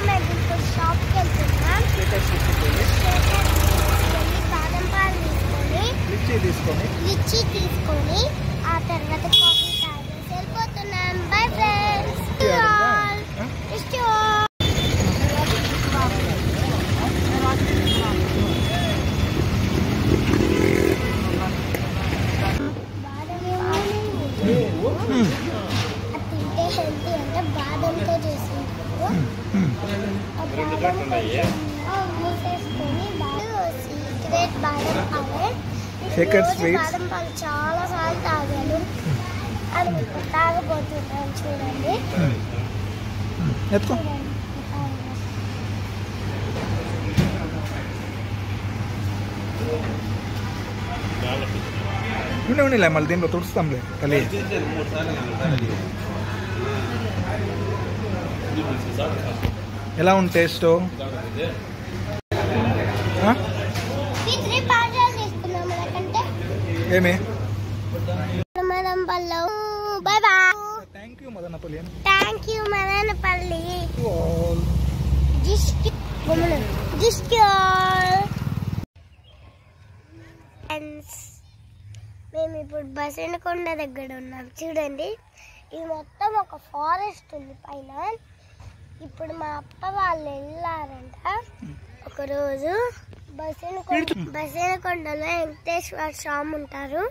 మేము ఇప్పుడు షాప్కి వెళ్తున్నాం. బాదం పాలు తీసుకొని లిచ్చి ఆ తర్వాత కాఫీ తాగేసి వెళ్ళిపోతున్నాం. Bye friends. తింటే హెల్తీ అంటే బాదంతో చేసింటారు. మూసేసుకొని సీక్రెట్ బాదం పాలు చాలా సార్లు తాగాను. అది తాగబోతున్నాను. చూడండి ఉండే మళ్ళీ దీంట్లో తుడుస్తాంలే కలి. ఎలా ఉంది టేస్ట్? ఏమి bye bye. Thank you Madanapalle. మేము ఇప్పుడు బసవనకొండ దగ్గర ఉన్నాం. చూడండి, ఇది మొత్తం ఒక ఫారెస్ట్ ఉంది పైన. ఇప్పుడు మా అప్ప వాళ్ళు వెళ్ళారంట ఒకరోజు. బసవనకొండలో వెంకటేశ్వర స్వామి ఉంటారు.